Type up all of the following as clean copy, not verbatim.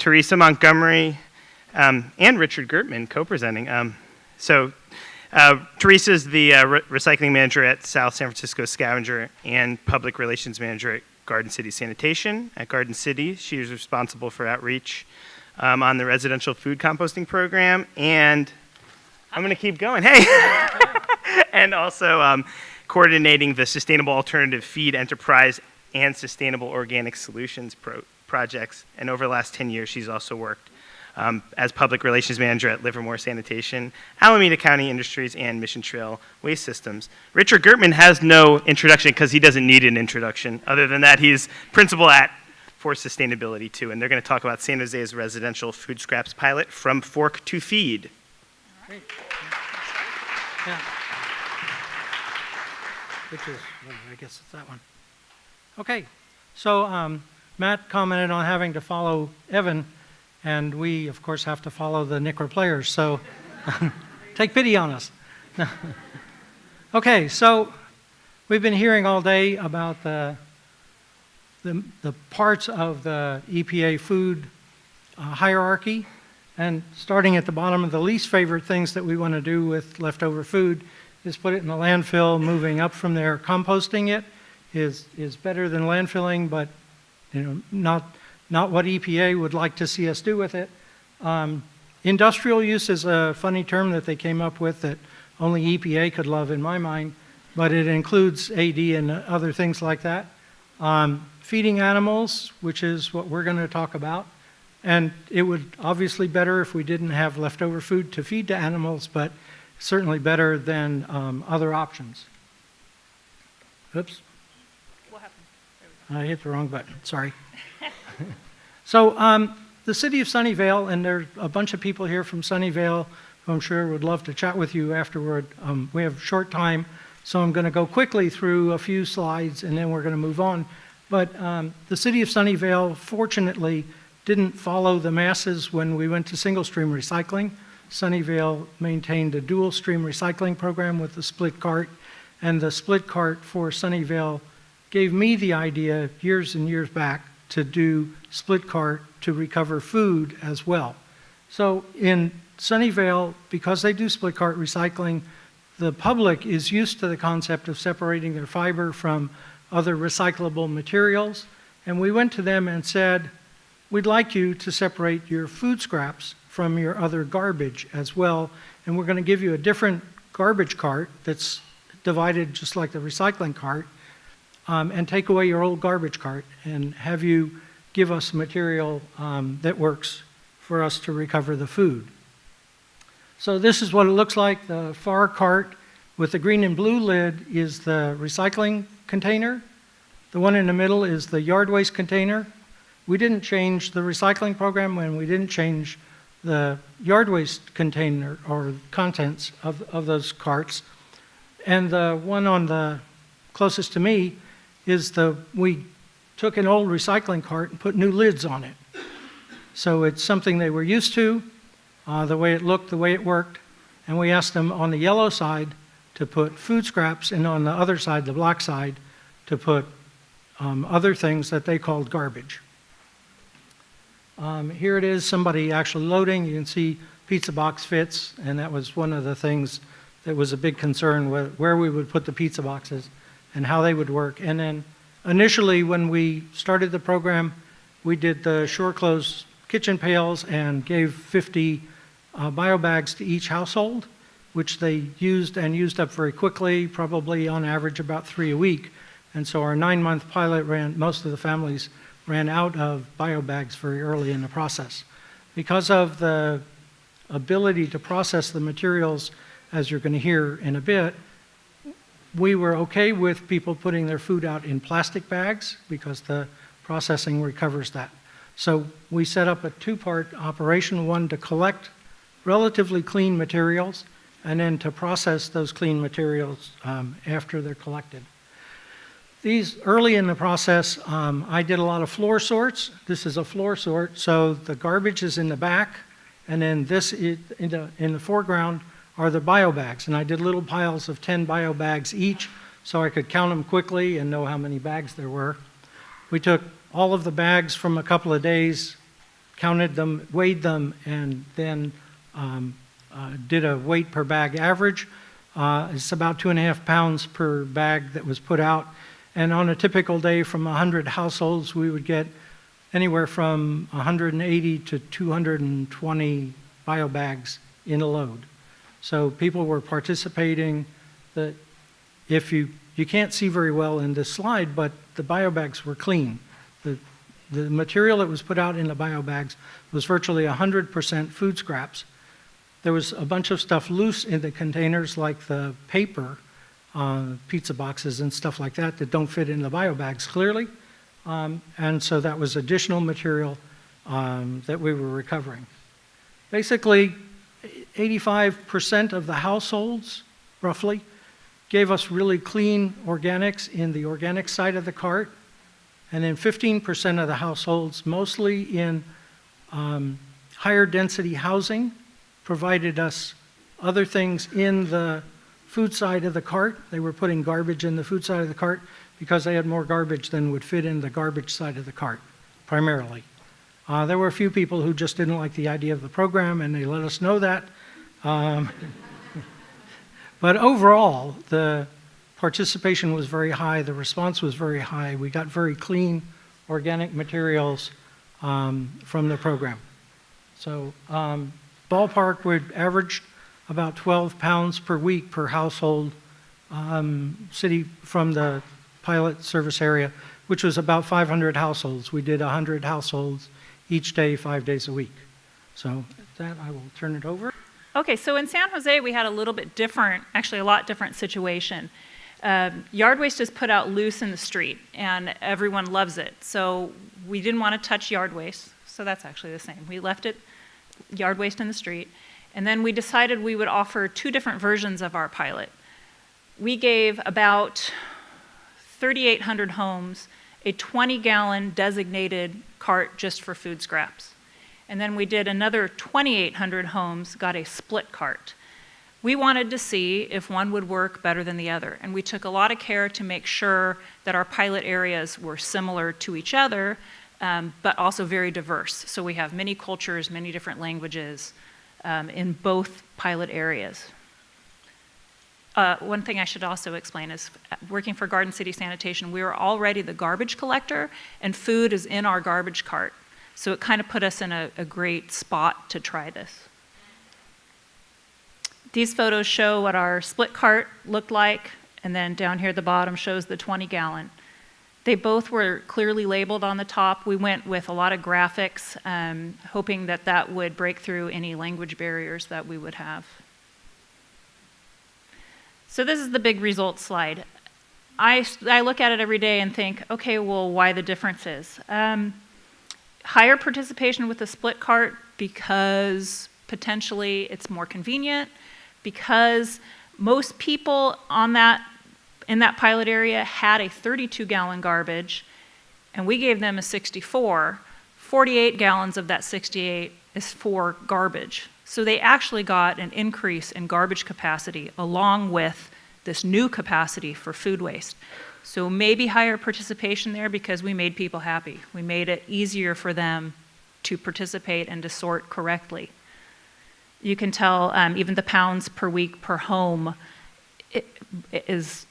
Teresa Montgomery and Richard Gertman co-presenting. Teresa is the recycling manager at South San Francisco Scavenger and public relations manager at Garden City Sanitation. At Garden City, she is responsible for outreach on the residential food composting program, and I'm going to keep going. Hey! And also coordinating the Sustainable Alternative Feed Enterprise and Sustainable Organic Solutions projects. And over the last 10 years, she's also worked as public relations manager at Livermore Sanitation, Alameda County Industries, and Mission Trail Waste Systems. Richard Gertman has no introduction because he doesn't need an introduction. Other than that, he's principal for sustainability too, and they're going to talk about San Jose's residential food scraps pilot, From Fork to Feed. Great. Yeah. Which is, I guess it's that one. Okay, so Matt commented on having to follow Evan, and we, of course, have to follow the NCRA players, so take pity on us. Okay, so we've been hearing all day about the parts of the EPA food hierarchy, and starting at the bottom of the least favorite things that we want to do with leftover food is put it in the landfill. Moving up from there, composting it is better than landfilling, but not what EPA would like to see us do with it. Industrial use is a funny term that they came up with that only EPA could love in my mind, but it includes AD and other things like that. Feeding animals, which is what we're going to talk about, and it would obviously better if we didn't have leftover food to feed to animals, but certainly better than other options. Oops. What happened? I hit the wrong button, sorry. So the city of Sunnyvale, and there's a bunch of people here from Sunnyvale who I'm sure would love to chat with you afterward. We have short time, so I'm going to go quickly through a few slides and then we're going to move on. But the city of Sunnyvale, fortunately, didn't follow the masses when we went to single stream recycling. Sunnyvale maintained a dual stream recycling program with the split cart, and the split cart for Sunnyvale gave me the idea years and years back to do split cart to recover food as well. So in Sunnyvale, because they do split cart recycling, the public is used to the concept of separating their fiber from other recyclable materials, and we went to them and said, we'd like you to separate your food scraps from your other garbage as well, and we're going to give you a different garbage cart that's divided just like the recycling cart, and take away your old garbage cart and have you give us material that works for us to recover the food. So this is what it looks like. The far cart with the green and blue lid is the recycling container. The one in the middle is the yard waste container. We didn't change the recycling program when we didn't change the yard waste container or contents of those carts. And the one on the closest to me is we took an old recycling cart and put new lids on it. So it's something they were used to, the way it looked, the way it worked, and we asked them on the yellow side to put food scraps, and on the other side, the black side, to put other things that they called garbage. Here it is, somebody actually loading. You can see pizza box fits, and that was one of the things that was a big concern, where we would put the pizza boxes and how they would work. And then initially, when we started the program, we did the shore close kitchen pails and gave 50 bio bags to each household, which they used and used up very quickly, probably on average about 3 a week. And so our 9-month pilot most of the families ran out of bio bags very early in the process. Because of the ability to process the materials, as you're going to hear in a bit, we were okay with people putting their food out in plastic bags because the processing recovers that. So we set up a 2-part operation, one to collect relatively clean materials and then to process those clean materials after they're collected. These, early in the process, I did a lot of floor sorts. This is a floor sort, so the garbage is in the back, and then this is in the foreground are the bio bags. And I did little piles of 10 bio bags each, so I could count them quickly and know how many bags there were. We took all of the bags from a couple of days counted them, weighed them, and then did a weight per bag average. It's about 2.5 pounds per bag that was put out. And on a typical day from 100 households, we would get anywhere from 180 to 220 bio bags in a load. So people were participating. If you can't see very well in this slide, but the bio bags were clean. The material that was put out in the bio bags was virtually 100% food scraps. There was a bunch of stuff loose in the containers, like the paper, pizza boxes and stuff like that don't fit in the bio bags clearly. And so that was additional material that we were recovering. Basically, 85% of the households, roughly, gave us really clean organics in the organic side of the cart. And then 15% of the households, mostly in higher density housing, provided us other things in the food side of the cart. They were putting garbage in the food side of the cart because they had more garbage than would fit in the garbage side of the cart, primarily. There were a few people who just didn't like the idea of the program, and they let us know that. But overall, the participation was very high, the response was very high. We got very clean organic materials from the program. So ballpark would average about 12 pounds per week per household city from the pilot service area, which was about 500 households. We did 100 households each day, 5 days a week. So with that, I will turn it over. Okay, so in San Jose, we had a little bit different, actually a lot different situation. Yard waste is put out loose in the street, and everyone loves it. So we didn't want to touch yard waste, so that's actually the same. We left it, yard waste in the street, and then we decided we would offer 2 different versions of our pilot. We gave about 3,800 homes a 20-gallon designated cart just for food scraps. And then we did another 2,800 homes, got a split cart. We wanted to see if one would work better than the other, and we took a lot of care to make sure that our pilot areas were similar to each other, but also very diverse. So we have many cultures, many different languages in both pilot areas. One thing I should also explain is working for Garden City Sanitation, we were already the garbage collector, and food is in our garbage cart. So it kind of put us in a great spot to try this. These photos show what our split cart looked like, and then down here at the bottom shows the 20-gallon. They both were clearly labeled on the top. We went with a lot of graphics, hoping that that would break through any language barriers that we would have. So this is the big results slide. I look at it every day and think, okay, well, why the differences? Higher participation with a split cart because potentially it's more convenient, because most people in that pilot area had a 32-gallon garbage, and we gave them a 64. 48 gallons of that 68 is for garbage. So they actually got an increase in garbage capacity along with this new capacity for food waste. So maybe higher participation there because we made people happy. We made it easier for them to participate and to sort correctly. You can tell even the pounds per week per home is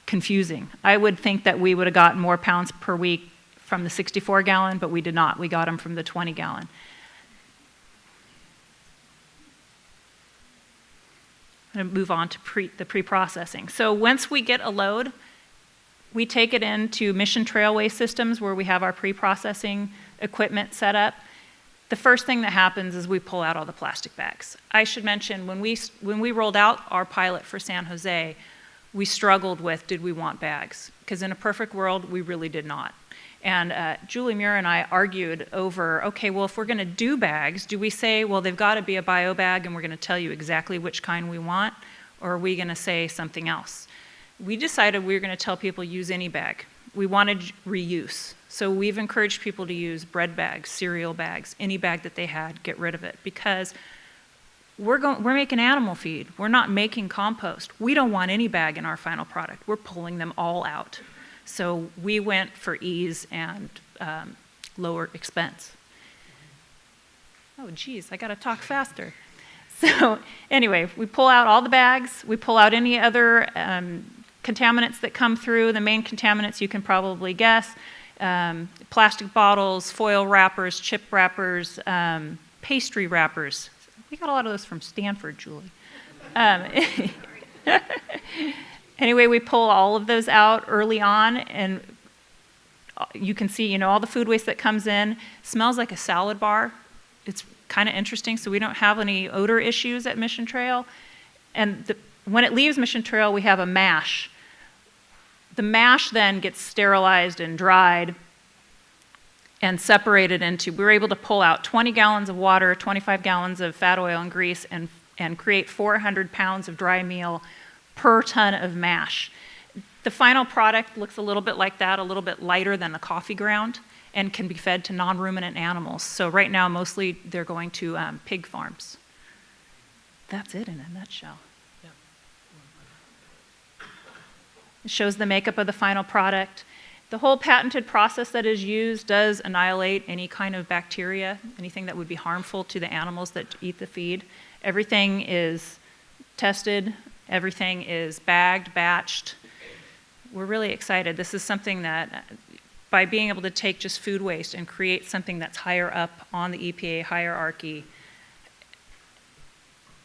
confusing. I would think that we would have gotten more pounds per week from the 64-gallon, but we did not. We got them from the 20-gallon. I'm going to move on to the pre-processing. So once we get a load, we take it into Mission Trailway systems where we have our pre-processing equipment set up. The first thing that happens is we pull out all the plastic bags. I should mention, when we rolled out our pilot for San Jose, we struggled with, did we want bags? Because in a perfect world, we really did not. And Julie Muir and I argued over, okay, well, if we're going to do bags, do we say, well, they've got to be a bio bag and we're going to tell you exactly which kind we want, or are we going to say something else? We decided we were going to tell people use any bag. We wanted reuse. So we've encouraged people to use bread bags, cereal bags, any bag that they had, get rid of it, because we're making animal feed. We're not making compost. We don't want any bag in our final product. We're pulling them all out. So we went for ease and lower expense. Oh, geez, I got to talk faster. So anyway, we pull out all the bags. We pull out any other contaminants that come through. The main contaminants you can probably guess. Plastic bottles, foil wrappers, chip wrappers, pastry wrappers. We got a lot of those from Stanford, Julie. Anyway, we pull all of those out early on, and you can see, all the food waste that comes in smells like a salad bar. It's kind of interesting, so we don't have any odor issues at Mission Trail. And when it leaves Mission Trail, we have a mash. The mash then gets sterilized and dried and separated into, we were able to pull out 20 gallons of water, 25 gallons of fat, oil, and grease, and create 400 pounds of dry meal per ton of mash. The final product looks a little bit like that, a little bit lighter than the coffee ground, and can be fed to non-ruminant animals. So right now, mostly they're going to pig farms. That's it in a nutshell. It shows the makeup of the final product. The whole patented process that is used does annihilate any kind of bacteria, anything that would be harmful to the animals that eat the feed. Everything is tested, everything is bagged, batched. We're really excited. This is something that, by being able to take just food waste and create something that's higher up on the EPA hierarchy,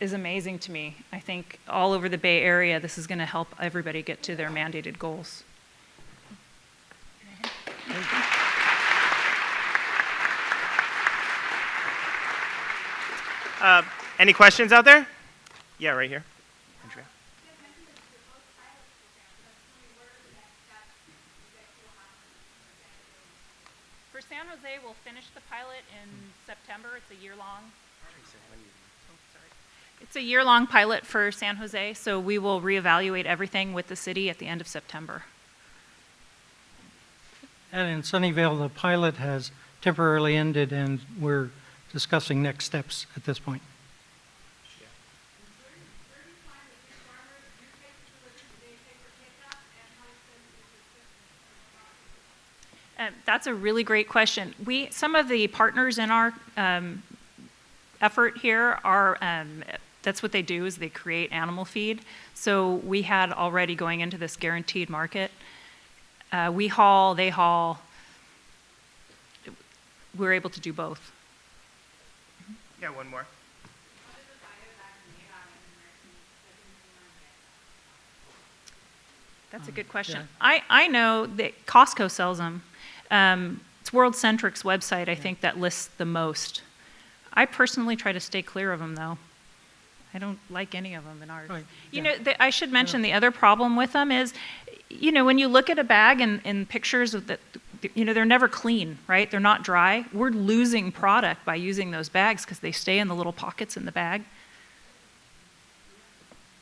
is amazing to me. I think all over the Bay Area, this is going to help everybody get to their mandated goals. Any questions out there? Yeah, right here. Andrea. For San Jose, we'll finish the pilot in September. It's a year-long. It's a year-long pilot for San Jose, so we will reevaluate everything with the city at the end of September. And in Sunnyvale, the pilot has temporarily ended, and we're discussing next steps at this point. That's a really great question. Some of the partners in our effort here are, that's what they do, is they create animal feed. So we had already going into this guaranteed market. We haul, they haul. We're able to do both. Yeah, one more. That's a good question. Yeah. I know that Costco sells them. It's World Centric's website, I think, that lists the most. I personally try to stay clear of them, though. I don't like any of them in ours. Right. I should mention the other problem with them is, when you look at a bag in pictures of that, they're never clean, right? They're not dry. We're losing product by using those bags because they stay in the little pockets in the bag.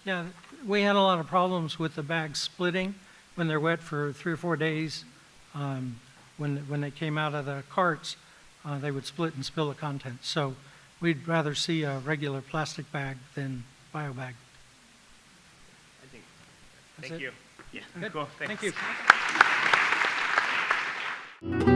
Yeah, we had a lot of problems with the bags splitting when they're wet for 3 or 4 days. When they came out of the carts, they would split and spill the contents. So we'd rather see a regular plastic bag than bio bag. Thank you. Yeah, good. Cool. Thanks. Thank you.